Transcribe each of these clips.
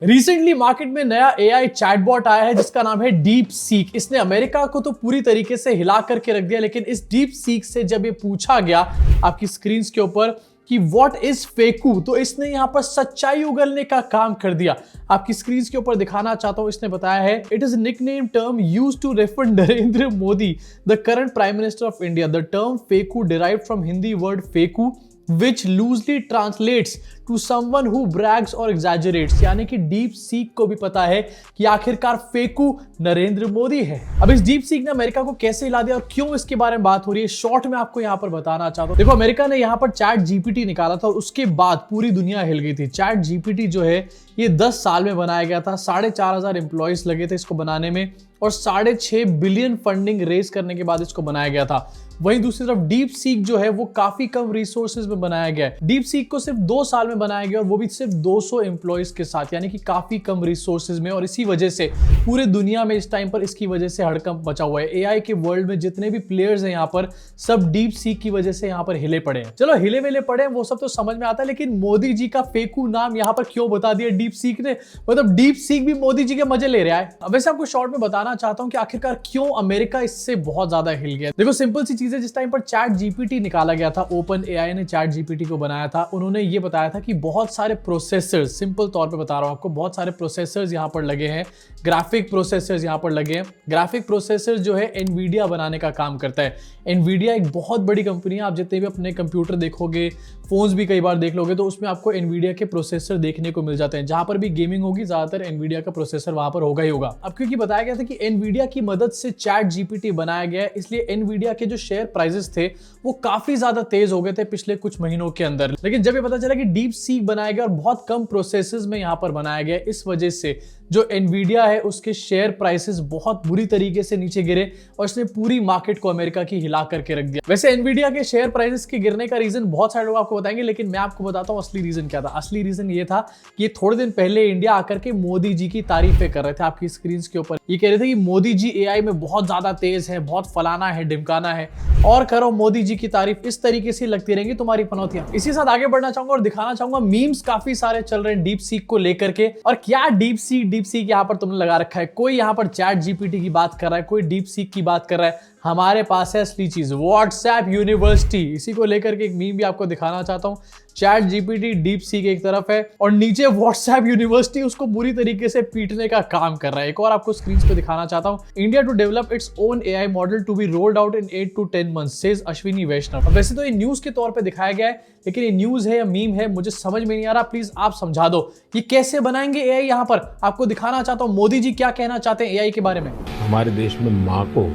Recently market में नया AI chatbot आया है जिसका नाम है डीप सीक। इसने अमेरिका को तो पूरी तरीके से हिला करके रख दिया, लेकिन इस डीप सीक से जब ये पूछा गया आपकी स्क्रीन के ऊपर कि व्हाट इज फेकू, तो इसने यहां पर सच्चाई उगलने का काम कर दिया। आपकी स्क्रीन के ऊपर दिखाना चाहता हूं, इसने बताया है it is nickname term used to refer Narendra Modi the current prime minister of India. The term Feku derived from Hindi word Feku which loosely translates to someone who brags or exaggerates। यानी कि डीप सीक को भी पता है कि आखिरकार फेकू नरेंद्र मोदी है। अब इस डीप सीक ने अमेरिका को कैसे हिला दिया और क्यों इसके बारे में बात हो रही है, शॉर्ट में आपको यहां पर बताना चाहता हूं। देखो, अमेरिका ने यहां पर चैट जीपीटी निकाला था और उसके बाद पूरी दुनिया हिल गई थी। चैट जीपीटी जो है ये 10 साल में बनाया गया था, 4,500 एम्प्लॉयज लगे थे इसको बनाने में और 6.5 बिलियन फंडिंग रेज करने के बाद इसको बनाया गया था। वहीं दूसरी तरफ डीप सीक जो है वो काफी कम रिसोर्सेज में बनाया गया है। डीप सीक को सिर्फ 2 साल में बनाया गया और वो भी सिर्फ 200 एम्प्लॉयज के साथ, यानी कि काफी कम रिसोर्सेज में। और इसी वजह से पूरे दुनिया में इस टाइम पर इसकी वजह से हड़कंप मचा हुआ है। एआई के वर्ल्ड में जितने भी प्लेयर्स हैं यहाँ पर सब डीप सीक की वजह से यहाँ पर हिले पड़े हैं। चलो हिले वेले पड़े वो सब तो समझ में आता है, लेकिन मोदी जी का फेकू नाम यहाँ पर क्यों बता दिया डीप सीक ने? मतलब डीप सीक भी मोदी जी के मजे ले रहा है। अब वैसे आपको शॉर्ट में बताना चाहता हूँ कि आखिरकार क्यों अमेरिका इससे बहुत ज्यादा हिल गया। देखो, सिंपल सी चीज है, जिस टाइम पर चैट जीपीटी निकाला गया था, ओपन एआई ने चैट जीपीटी को बनाया था, उन्होंने ये बताया था कि बहुत सारे प्रोसेसर्स, सिंपल तौर पे बता रहा हूं आपको, बहुत सारे प्रोसेसर्स यहां पर लगे हैं, ग्राफिक प्रोसेसर्स यहां पर लगे हैं। ग्राफिक प्रोसेसर्स जो है एनवीडिया बनाने का काम करता है। एनवीडिया एक बहुत बड़ी कंपनी है। आप जितने भी अपने कंप्यूटर देखोगे, फोन्स भी कई बार देख लोगे, तो उसमें आपको एनवीडिया के प्रोसेसर देखने को मिल जाते हैं। जहां पर भी गेमिंग होगी ज्यादातर एनवीडिया का प्रोसेसर वहां पर होगा ही होगा। अब क्योंकि बताया गया था कि एनवीडिया की मदद से चैट जीपीटी बनाया गया है, इसलिए एनवीडिया के जो शेयर प्राइसेस थे वो काफी ज्यादा तेज हो गए थे पिछले कुछ महीनों के अंदर। लेकिन जब ये पता चला कि डीप सीक बनाया गया और बहुत कम प्रोसेसेस में यहां पर बनाया गया, इस वजह से जो एनवीडिया है उसके शेयर प्राइसेस बहुत बुरी तरीके से नीचे गिरे और इसने पूरी मार्केट को अमेरिका की हिला करके रख दिया। वैसे एनवीडिया के शेयर प्राइसेस के गिरने का रीजन बहुत सारे लोग आपको बताएंगे, लेकिन मैं आपको बताता हूं असली रीजन क्या था। असली रीजन ये था कि ये थोड़े दिन पहले इंडिया आकर के मोदी जी की तारीफें कर रहे थे। आपकी स्क्रीन के ऊपर ये कह रहे थे कि मोदी जी एआई में बहुत ज्यादा तेज है, बहुत फलाना है, ढिमकाना है, और करो मोदी जी की तारीफ। इस तरीके से लगती रहेंगी तुम्हारी पनौतियां। इसी साथ आगे बढ़ना चाहूंगा और दिखाना चाहूंगा मीम्स काफी सारे चल रहे हैं डीप सीक को लेकर के। और क्या डीप सीक यहाँ पर तुमने लगा रखा है। कोई यहाँ पर चैट जीपीटी की बात कर रहा है, कोई डीप सीक की बात कर रहा है। हमारे पास है असली चीज, व्हाट्सएप यूनिवर्सिटी। इसी को लेकर के एक मीम भी आपको दिखाना चाहता हूं। चैट जीपीटी डीप सीक एक तरफ है और नीचे व्हाट्सएप यूनिवर्सिटी उसको बुरी तरीके से पीटने का काम कर रहा है। एक और आपको स्क्रीन पे दिखाना चाहता हूं। India to develop its own AI model to be rolled out in 8 to 10 months says Ashwini Vaishnaw. वैसे तो ये न्यूज के तौर पे दिखाया गया है, लेकिन ये न्यूज है या मीम है मुझे समझ में नहीं आ रहा। प्लीज आप समझा दो ये कैसे बनाएंगे एआई। यहाँ पर आपको दिखाना चाहता हूँ मोदी जी क्या कहना चाहते हैं एआई के बारे में। हमारे देश में माँ को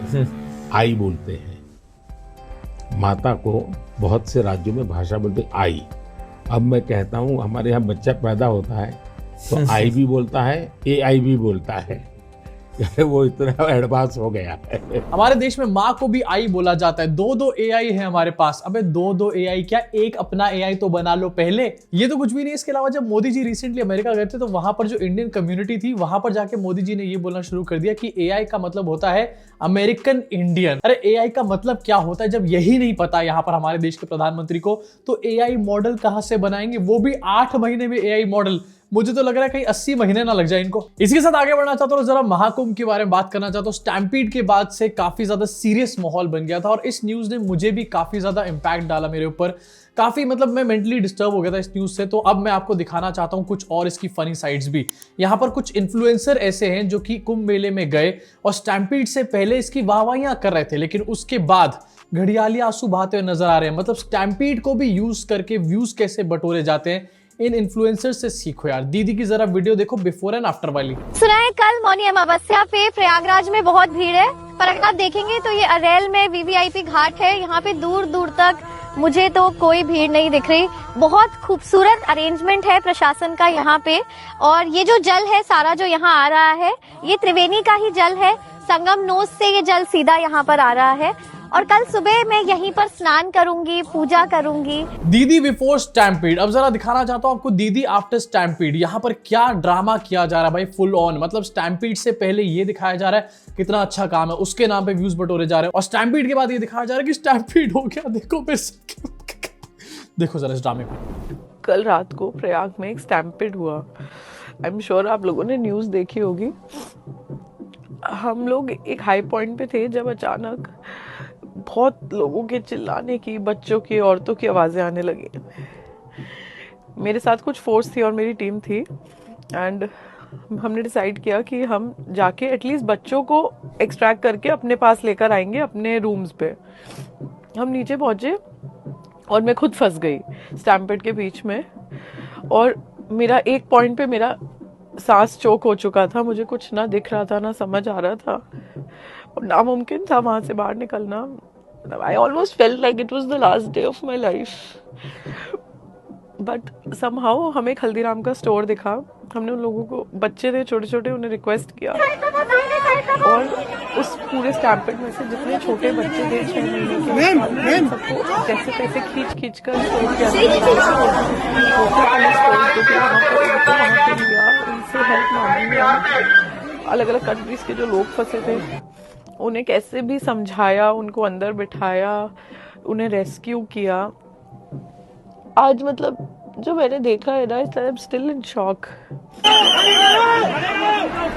आई बोलते हैं, माता को बहुत से राज्यों में भाषा बोलते हैं आई। अब मैं कहता हूँ हमारे यहाँ बच्चा पैदा होता है तो आई भी बोलता है, एआई भी बोलता है। वो इतना एडवांस हो गया है। हमारे देश में माँ को भी आई बोला जाता है। 2 एआई है हमारे पास। अबे 2 एआई क्या, एक अपना एआई तो बना लो पहले। ये तो कुछ भी नहीं। इसके अलावा जब मोदी जी रिसेंटली अमेरिका गए थे तो वहां पर जो इंडियन कम्युनिटी थी वहां पर जाके मोदी जी ने ये बोलना शुरू कर दिया कि एआई का मतलब होता है अमेरिकन इंडियन। अरे एआई का मतलब क्या होता है जब यही नहीं पता यहाँ पर हमारे देश के प्रधानमंत्री को, तो एआई मॉडल कहां से बनाएंगे, वो भी 8 महीने में एआई मॉडल। मुझे तो लग रहा है कहीं 80 महीने ना लग जाए इनको। इसके साथ आगे बढ़ना चाहता हूँ, जरा महाकुंभ के बारे में बात करना चाहता हूँ। स्टैम्पीड के बाद से काफी ज्यादा सीरियस माहौल बन गया था और इस न्यूज ने मुझे भी काफी ज्यादा इंपैक्ट डाला मेरे ऊपर। काफी मतलब मैं मेंटली डिस्टर्ब हो गया था इस न्यूज से। तो अब मैं आपको दिखाना चाहता हूँ कुछ और इसकी फनी साइड्स भी। यहाँ पर कुछ इन्फ्लुएंसर ऐसे हैं जो कि कुंभ मेले में गए और स्टैम्पीड से पहले इसकी वाहवाहियां कर रहे थे, लेकिन उसके बाद घड़ियाली आंसू बहाते हुए नजर आ रहे हैं। मतलब स्टैम्पीड को भी यूज करके व्यूज कैसे बटोरे जाते हैं, इन इन्फ्लुएंसर्स से सीखो यार। दीदी की जरा वीडियो देखो बिफोर एंड आफ्टर वाली। सुना है कल मौनी अमावस्या पे प्रयागराज में बहुत भीड़ है, पर अगर आप देखेंगे तो ये अरेल में वीवीआईपी घाट है। यहाँ पे दूर दूर तक मुझे तो कोई भीड़ नहीं दिख रही। बहुत खूबसूरत अरेंजमेंट है प्रशासन का यहाँ पे। और ये जो जल है सारा जो यहाँ आ रहा है ये त्रिवेणी का ही जल है। संगम नोस से ये जल सीधा यहाँ पर आ रहा है और कल सुबह मैं यहीं पर स्नान करूंगी, पूजा करूंगी। दीदी बिफोर स्टैम्पीड। अब जरा दिखाना चाहता हूं आपको दीदी आफ्टर स्टैम्पीड। यहाँ पर क्या ड्रामा किया जा रहा है भाई, फुल ऑन। मतलब स्टैम्पीड से पहले ये दिखाया जा रहा है कितना अच्छा काम है, उसके नाम पे व्यूज बटोरे जा रहे हैं, और स्टैम्पीड के बाद ये दिखाया जा रहा है कि स्टैम्पीड हो गया। देखो जरा इस ड्रामे को। कल रात को प्रयाग में एक स्टैम्पिड हुआ आई एम श्योर आप लोगों ने न्यूज़ देखी होगी। हम लोग एक हाई पॉइंट पे थे जब अचानक बहुत लोगों के चिल्लाने की, बच्चों की, औरतों की आवाज़ें आने लगी। मेरे साथ कुछ फोर्स थी और मेरी टीम थी एंड हमने डिसाइड किया कि हम जाके एटलीस्ट बच्चों को एक्सट्रैक्ट करके अपने पास लेकर आएंगे अपने रूम्स पे। हम नीचे पहुंचे और मैं खुद फंस गई स्टैम्पेड के बीच में और मेरा एक पॉइंट पे मेरा सांस चोक हो चुका था। मुझे कुछ ना दिख रहा था, ना समझ आ रहा था और नामुमकिन था वहाँ से बाहर निकलना। I almost felt like it was the last day of my life. But somehow हमें एक हल्दीराम का स्टोर दिखा। हमने उन लोगों को, बच्चे थे छोटे छोटे, उन्हें रिक्वेस्ट किया और उस पूरे स्टैम्पेड में से जितने छोटे बच्चे थे 6 महीने के, सबको जैसे तैसे खींच खींच कर स्टोर के उनसे हेल्प मांगी। अलग अलग कंट्रीज के जो लोग फंसे थे उन्हें कैसे भी समझाया, उनको अंदर बिठाया, उन्हें रेस्क्यू किया। आज मतलब जो मैंने देखा है ना, I am still in shock.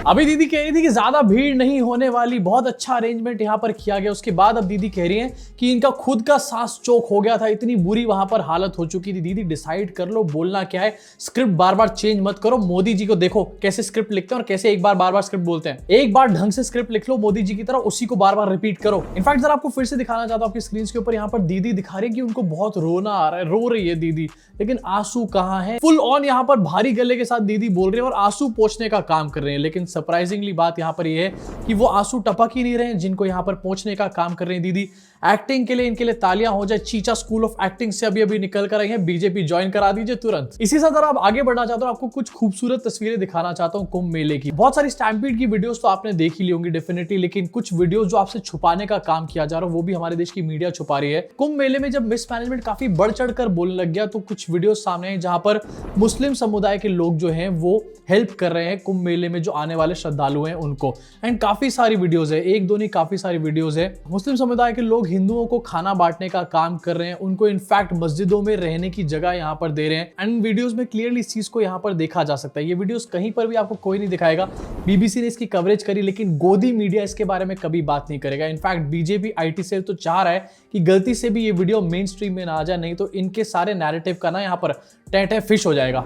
अभी दीदी कह रही थी कि ज्यादा भीड़ नहीं होने वाली, बहुत अच्छा अरेंजमेंट यहाँ पर किया गया। उसके बाद अब दीदी कह रही हैं कि इनका खुद का सांस चोक हो गया था, इतनी बुरी वहां पर हालत हो चुकी थी। दीदी डिसाइड कर लो बोलना क्या है, स्क्रिप्ट बार बार चेंज मत करो। मोदी जी को देखो कैसे स्क्रिप्ट लिखते हैं और कैसे एक बार बार बार स्क्रिप्ट बोलते हैं। एक बार ढंग से स्क्रिप्ट लिख लो मोदी जी की तरह, उसी को बार बार रिपीट करो। इनफैक्ट जरा आपको फिर से दिखाना चाहता हूं आपकी स्क्रीन के ऊपर, यहाँ पर दीदी दिखा रही है कि उनको बहुत रोना आ रहा है, रो रही है दीदी, लेकिन आंसू कहाँ है। फुल ऑन यहाँ पर भारी गले के साथ दीदी बोल रही है और आंसू पोंछने का काम कर रहे हैं। लेकिन सरप्राइजिंगली बात यहाँ पर ये है कि वो आंसू टपक ही नहीं रहे हैं जिनको यहाँ पर पोंछने का काम कर रहे हैं दीदी। एक्टिंग के लिए इनके लिए तालियां हो जाए। चीचा स्कूल ऑफ एक्टिंग से अभी अभी निकल कर आई है, बीजेपी ज्वाइन करा दीजिए तुरंत। इसी साथ आप आगे बढ़ना चाहता हूं, आपको कुछ खूबसूरत तस्वीरें दिखाना चाहता हूं कुंभ मेले की। बहुत सारी स्टैम्पीड की वीडियोस तो आपने देख ही ली होंगी डेफिनेटली, लेकिन कुछ वीडियोस जो आपसे छुपाने का काम किया जा रहा है वो भी हमारे देश की मीडिया छुपा रही है। कुंभ मेले में जब मिसमैनेजमेंट काफी बढ़ चढ़ कर बोलने लग गया तो कुछ वीडियोस सामने आई जहां पर मुस्लिम समुदाय के लोग जो हैं वो हेल्प कर रहे हैं कुंभ मेले में जो आने वाले श्रद्धालु हैं उनको। एंड काफी सारी वीडियोस है, एक दो नहीं काफी सारी वीडियोस है। मुस्लिम समुदाय के लोग हिंदुओं को खाना बांटने का काम कर रहे हैं, उनको इनफैक्ट मस्जिदों में रहने की जगह यहाँ पर दे रहे हैं। एंड वीडियोस में क्लियरली इस चीज को यहाँ पर देखा जा सकता है। ये वीडियोस कहीं पर भी आपको कोई नहीं दिखाएगा। बीबीसी ने इसकी कवरेज करी लेकिन गोदी मीडिया इसके बारे में कभी बात नहीं करेगा। इनफैक्ट बीजेपी आईटी सेल तो चाह रहा है कि गलती से भी ये वीडियो मेन स्ट्रीम में ना आ जाए, नहीं तो इनके सारे नैरेटिव का ना यहाँ पर टैटे फिश हो जाएगा।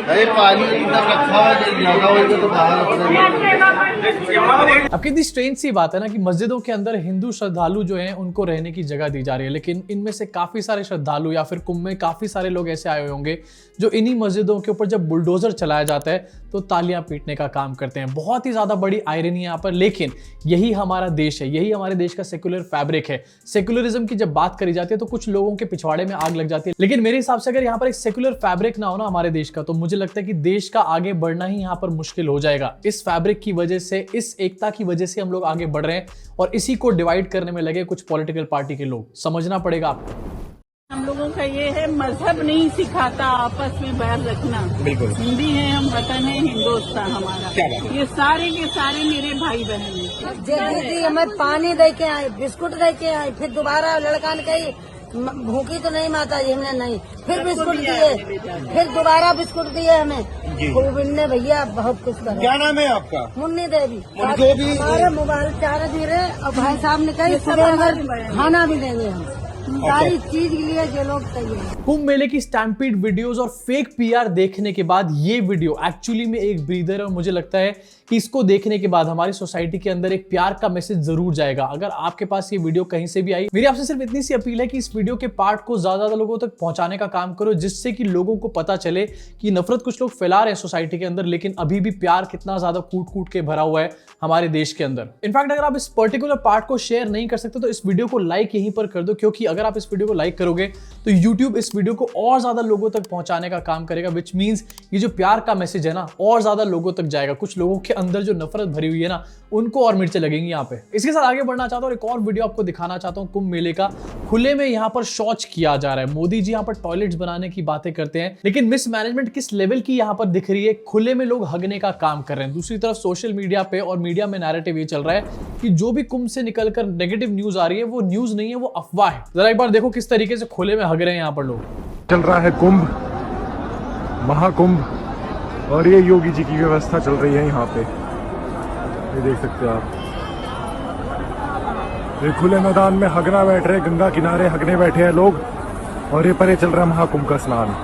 अरे पानी इतना रखा है, ज्यादा होगा तो बाहर। अब कितनी स्ट्रेंज सी बात है ना कि मस्जिदों के अंदर हिंदू श्रद्धालु जो हैं उनको रहने की जगह दी जा रही है, लेकिन इनमें से काफी सारे श्रद्धालु या फिर कुंभ में काफी सारे लोग ऐसे आए हुए होंगे जो इन्हीं मस्जिदों के ऊपर जब बुलडोजर चलाया जाता है तो तालियां पीटने का काम करते हैं। बहुत ही ज्यादा बड़ी आयरनी यहाँ पर, लेकिन यही हमारा देश है, यही हमारे देश का सेक्युलर फैब्रिक है। सेक्युलरिज्म की जब बात करी जाती है तो कुछ लोगों के पिछवाड़े में आग लग जाती है, लेकिन मेरे हिसाब से अगर यहाँ पर एक सेक्युलर फैब्रिक ना हो ना हमारे देश का, तो मुझे लगता है कि देश का आगे बढ़ना ही यहाँ पर मुश्किल हो जाएगा। इस फैब्रिक की वजह से, इस एकता की वजह से हम लोग आगे बढ़ रहे हैं और इसी को डिवाइड करने में लगे कुछ पॉलिटिकल पार्टी के लोग। समझना पड़ेगा आपको। हम लोगों का ये है, मजहब नहीं सिखाता आपस में बैर रखना। बिल्कुल हिंदी है, हम वतन है हिंदुस्तान हमारा। ये सारे के सारे मेरे भाई बहन हैं। दीदी हमें पानी दे के आए, बिस्कुट दे के आए, फिर दोबारा लड़का ने कही भूखी तो नहीं माता जी, हमने नहीं, फिर बिस्कुट दिए, फिर दोबारा बिस्कुट दिए हमें। गोविंद ने भैया बहुत कुछ करा। क्या नाम है आपका? मुन्नी देवी। देवी। हमारे मोबाइल चार्ज भी रहे और भाई साहब ने कही सुबह खाना भी देंगे हम, सारी चीज के लिए जो लोग तैयार। कुंभ मेले की स्टैम्पीड वीडियोस और फेक पीआर देखने के बाद ये वीडियो एक्चुअली में एक ब्रीदर है और मुझे लगता है कि इसको देखने के बाद हमारी सोसाइटी के अंदर एक प्यार का मैसेज जरूर जाएगा। अगर आपके पास ये वीडियो कहीं से भी आई, मेरी आपसे सिर्फ इतनी सी अपील है कि इस वीडियो के पार्ट को ज्यादा लोगों तक पहुंचाने का काम करो, जिससे कि लोगों को पता चले कि नफरत कुछ लोग फैला रहे हैं सोसाइटी के अंदर, लेकिन अभी भी प्यार कितना ज्यादा कूट कूट के भरा हुआ है हमारे देश के अंदर। इनफैक्ट अगर आप इस पर्टिकुलर पार्ट को शेयर नहीं कर सकते तो इस वीडियो को लाइक यहीं पर कर दो, क्योंकि अगर आप इस वीडियो को लाइक करोगे तो YouTube इस वीडियो को और ज्यादा लोगों तक पहुंचाने का काम करेगा, विच मींस ये जो प्यार का मैसेज है ना और ज्यादा लोगों तक जाएगा। कुछ लोगों के अंदर जो नफरत भरी हुई है ना उनको और मिर्चें लगेंगी यहाँ पे। इसके साथ आगे बढ़ना चाहता हूँ, एक और वीडियो आपको दिखाना चाहता हूँ कुंभ मेले का। खुले में यहाँ पर शौच किया जा रहा है। मोदी जी यहाँ पर टॉयलेट्स बनाने की बातें करते हैं, लेकिन मिसमैनेजमेंट किस लेवल की यहाँ पर दिख रही है। खुले में लोग हगने का काम कर रहे हैं। दूसरी तरफ सोशल मीडिया पे और मीडिया में नैरेटिव ये चल रहा है कि जो भी कुंभ से निकलकर नेगेटिव न्यूज आ रही है वो न्यूज नहीं है, वो अफवाह है। जरा एक बार देखो किस तरीके से खुले में हग रहे हैं यहाँ पर लोग। चल रहा है कुंभ, महाकुंभ, और ये योगी जी की व्यवस्था चल रही है यहाँ पे, ये देख सकते हो आप। ये खुले मैदान में हगना बैठ रहे, गंगा किनारे हगने बैठे हैं लोग, और ये परे चल रहा है महाकुंभ का स्नान।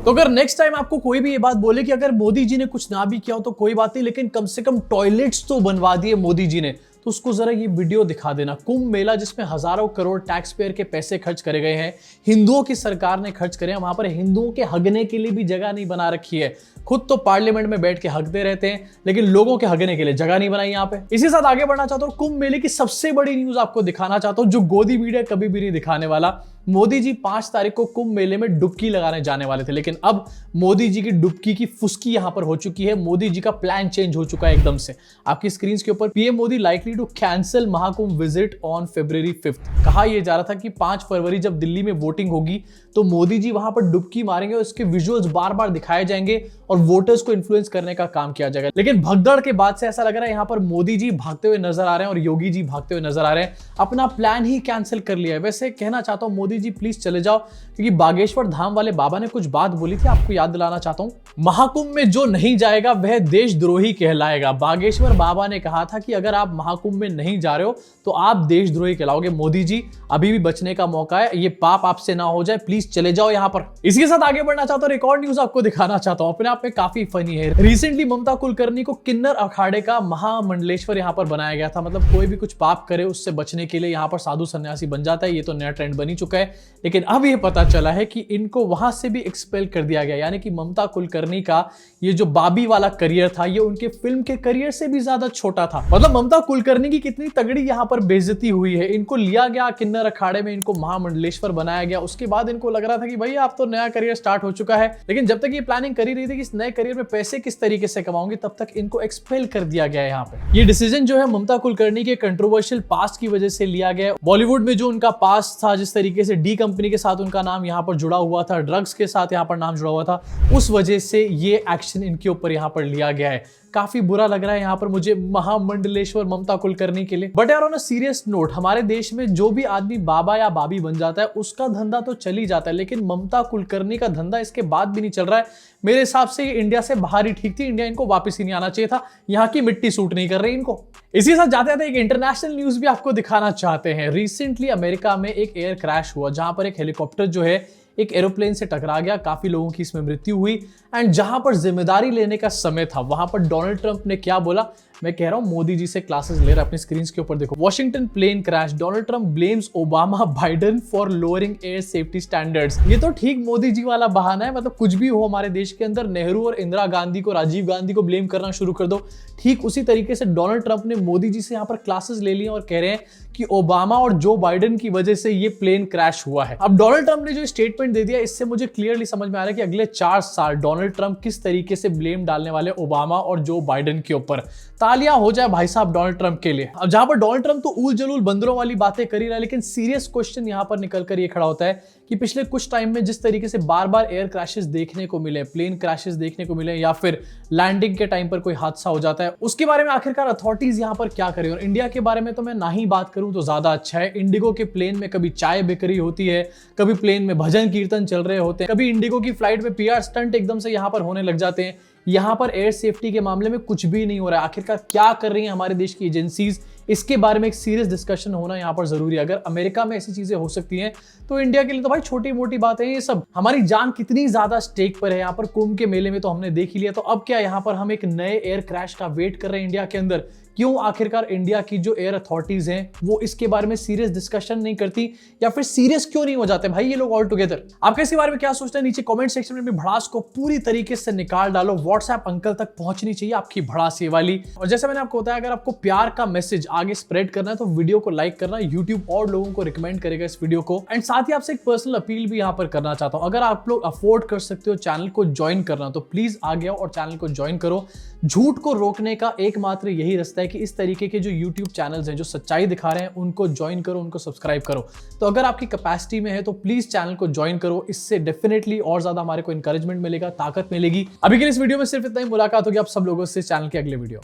तो अगर नेक्स्ट टाइम आपको कोई भी ये बात बोले कि अगर मोदी जी ने कुछ ना भी किया हो तो कोई बात नहीं, लेकिन कम से कम टॉयलेट्स तो बनवा दिए मोदी जी ने, तो उसको जरा ये वीडियो दिखा देना। कुंभ मेला जिसमें हजारों करोड़ टैक्स पेयर के पैसे खर्च करे गए हैं, हिंदुओं की सरकार ने खर्च करे हैं, वहां पर हिंदुओं के हगने के लिए भी जगह नहीं बना रखी है। खुद तो पार्लियामेंट में बैठ के हगते रहते हैं, लेकिन लोगों के हगने के लिए जगह नहीं बनाई यहाँ पे। इसी साथ आगे बढ़ना चाहता हूँ, कुंभ मेले की सबसे बड़ी न्यूज आपको दिखाना चाहता हूँ जो गोदी मीडिया कभी भी नहीं दिखाने वाला। मोदी जी 5 तारीख को कुंभ मेले में डुबकी लगाने जाने वाले थे, लेकिन अब मोदी जी की डुबकी की फुसकी यहां पर हो चुकी है। मोदी जी का प्लान चेंज हो चुका है एकदम से। आपकी स्क्रीन के ऊपर PM Modi likely to cancel Mahakumbh visit on February 5। कहा यह जा रहा था कि 5 फरवरी जब दिल्ली में वोटिंग होगी तो मोदी जी वहां पर डुबकी मारेंगे और इसके विजुअल्स बार बार दिखाए जाएंगे और वोटर्स को इन्फ्लुएंस करने का काम किया जाएगा। लेकिन भगदड़ के बाद से ऐसा लग रहा है यहाँ पर मोदी जी भागते हुए नजर आ रहे हैं और योगी जी भागते हुए नजर आ रहे हैं। अपना प्लान ही कैंसिल कर लिया है। वैसे कहना चाहता हूं मोदी जी प्लीज चले जाओ, क्योंकि बागेश्वर धाम वाले बाबा ने कुछ बात बोली थी, आपको याद दिलाना चाहता हूं। महाकुंभ में जो नहीं जाएगा वह देशद्रोही कहलाएगा। बागेश्वर बाबा ने कहा था कि अगर आप महाकुंभ में नहीं जा रहे हो तो आप देशद्रोही कहलाओगे। मोदी जी अभी भी बचने का मौका है, ये पाप आपसे ना हो जाए, प्लीज चले जाओ यहां पर। इसी के साथ आगे बढ़ना चाहता हूं, एक और न्यूज आपको दिखाना चाहता हूं, अपने आप में काफी फनी है। रिसेंटली ममता कुलकर्णी को किन्नर अखाड़े का महामंडलेश्वर यहां पर बनाया गया था। मतलब कोई भी कुछ पाप करे उससे बचने के लिए यहां पर साधु सन्यासी बन जाता है। ये तो नया ट्रेंड बन ही चुका है, लेकिन अब ये पता चला है कि इनको वहां से भी एक्सपेल कर दिया गया। यानी कि ममता कुलकर्णी का ये जो बाबी वाला करियर था ये उनके फिल्म के करियर से भी ज्यादा छोटा था। मतलब ममता कुलकर्णी की कितनी तगड़ी यहां पर बेइज्जती हुई है। इनको लिया गया किन्नर अखाड़े में, इनको महामंडलेश्वर बनाया गया। उसके बाद इनको लग रहा था कि भाई आप तो नया करियर स्टार्ट हो चुका है, लेकिन जब तक ये प्लानिंग करी रही थी कि इस नए करियर में पैसे किस तरीके से कमाऊंगी, तब तक इनको एक्सपेल कर दिया गया है यहाँ पे। ये डिसीजन जो है ममता कुलकर्णी के कंट्रोवर्शियल पास्ट की वजह से लिया गया। बॉलीवुड में जो उनका पास्ट था, जिस तरीके से डी कंपनी के साथ उनका नाम यहाँ पर जुड़ा हुआ था, ड्रग्स के साथ यहाँ पर नाम जुड़ा हुआ था, उस वजह से ये एक्शन इनके ऊपर यहाँ पर लिया गया है। काफी बुरा लग रहा है यहाँ पर मुझे महामंडलेश्वर ममता कुलकर्णी के लिए। बट यार ऑन अ सीरियस नोट, हमारे देश में जो भी आदमी बाबा या बाबी बन जाता है उसका धंधा तो चल ही जाता है, लेकिन ममता कुलकर्णी का धंधा इसके बाद भी नहीं चल रहा है। मेरे हिसाब से ये इंडिया से बाहर ही ठीक थी। इंडिया इनको वापस ही नहीं आना चाहिए था। यहाँ की मिट्टी सूट नहीं कर रही इनको। इसी साथ जाते जाते एक इंटरनेशनल न्यूज भी आपको दिखाना चाहते हैं। रिसेंटली अमेरिका में एक एयर क्रैश हुआ जहां पर एक हेलीकॉप्टर जो है एक एरोप्लेन से टकरा गया। काफी लोगों की इसमें मृत्यु हुई एंड जहां पर जिम्मेदारी लेने का समय था वहां पर डोनाल्ड ट्रंप ने क्या बोला, मैं कह रहा हूं मोदी जी से क्लासेस ले रहा है। अपनी स्क्रीन के ऊपर देखो, Washington plane crash, Donald Trump blames Obama Biden for lowering air safety standards. ये तो ठीक मोदी जी वाला बहाना है। मतलब कुछ भी हो हमारे देश के अंदर, नेहरू और इंदिरा गांधी को, राजीव गांधी को ब्लेम करना शुरू कर दो। ठीक उसी तरीके से डोनाल्ड ट्रंप ने मोदी जी से यहाँ पर क्लासेस ले लिए और कह रहे हैं कि ओबामा और जो बाइडेन की वजह से ये प्लेन क्रैश हुआ है। अब डोनाल्ड ट्रंप ने जो स्टेटमेंट दे दिया, इससे मुझे क्लियरली समझ में आ रहा है कि अगले 4 साल डोनाल्ड ट्रंप किस तरीके से ब्लेम डालने वाले ओबामा और जो बाइडेन के ऊपर। तालियां हो जाए भाई साहब डोनाल्ड ट्रंप के लिए। अब जहां पर डोनाल्ड ट्रंप तो ऊल जलूल बंदरों वाली बातें कर ही रहा है, लेकिन सीरियस क्वेश्चन यहां पर निकल कर ये खड़ा होता है कि पिछले कुछ टाइम में जिस तरीके से बार बार एयर क्रैशेस देखने को मिले, प्लेन क्रैशेस देखने को मिले, या फिर लैंडिंग के टाइम पर कोई हादसा हो जाता है, उसके बारे में आखिरकार अथॉरिटीज यहां पर क्या करें। और इंडिया के बारे में तो मैं ना ही बात करूं तो ज्यादा अच्छा है। इंडिगो के प्लेन में कभी चाय बिक रही होती है, कभी प्लेन में भजन कीर्तन चल रहे होते हैं, कभी इंडिगो की फ्लाइट में पीआर स्टंट एकदम से यहां पर होने लग जाते हैं। यहां पर एयर सेफ्टी के मामले में कुछ भी नहीं हो रहा है। आखिरकार क्या कर रही हैं हमारे देश की एजेंसीज, इसके बारे में एक सीरियस डिस्कशन होना यहां पर जरूरी है। अगर अमेरिका में ऐसी चीजें हो सकती हैं तो इंडिया के लिए तो भाई छोटी मोटी बातें हैं ये सब। हमारी जान कितनी ज्यादा स्टेक पर है यहाँ पर। कुंभ के मेले में तो हमने देख ही लिया, तो अब क्या यहाँ पर हम एक नए एयर क्रैश का वेट कर रहे हैं इंडिया के अंदर। क्यों आखिरकार इंडिया की जो एयर अथॉरिटीज हैं वो इसके बारे में सीरियस डिस्कशन नहीं करती, या फिर सीरियस क्यों नहीं हो जाते भाई ये लोग ऑल टुगेदर। आपके इसके बारे में क्या सोचते हैं नीचे कमेंट सेक्शन में भी भड़ास को पूरी तरीके से निकाल डालो। व्हाट्सएप अंकल तक पहुंचनी चाहिए आपकी भड़ास ये वाली। और जैसे मैंने आपको बताया, अगर आपको प्यार का मैसेज आगे स्प्रेड करना है तो वीडियो को लाइक करना, यूट्यूब और लोगों को रिकमेंड करेगा इस वीडियो को। एंड साथ ही आपसे एक पर्सनल अपील भी यहाँ पर करना चाहता हूँ, अगर आप लोग अफोर्ड कर सकते हो चैनल को ज्वाइन करना तो प्लीज आगे आओ और चैनल को ज्वाइन करो। झूठ को रोकने का एकमात्र यही रास्ता है कि इस तरीके के जो यूट्यूब चैनल्स हैं जो सच्चाई दिखा रहे हैं उनको ज्वाइन करो, उनको सब्सक्राइब करो। तो अगर आपकी कैपेसिटी में है तो प्लीज चैनल को ज्वाइन करो, इससे डेफिनेटली और ज्यादा हमारे को इंकरेजमेंट मिलेगा, ताकत मिलेगी। अभी के लिए इस वीडियो में सिर्फ इतना ही, मुलाकात होगी आप सब लोगों से चैनल के अगले वीडियो।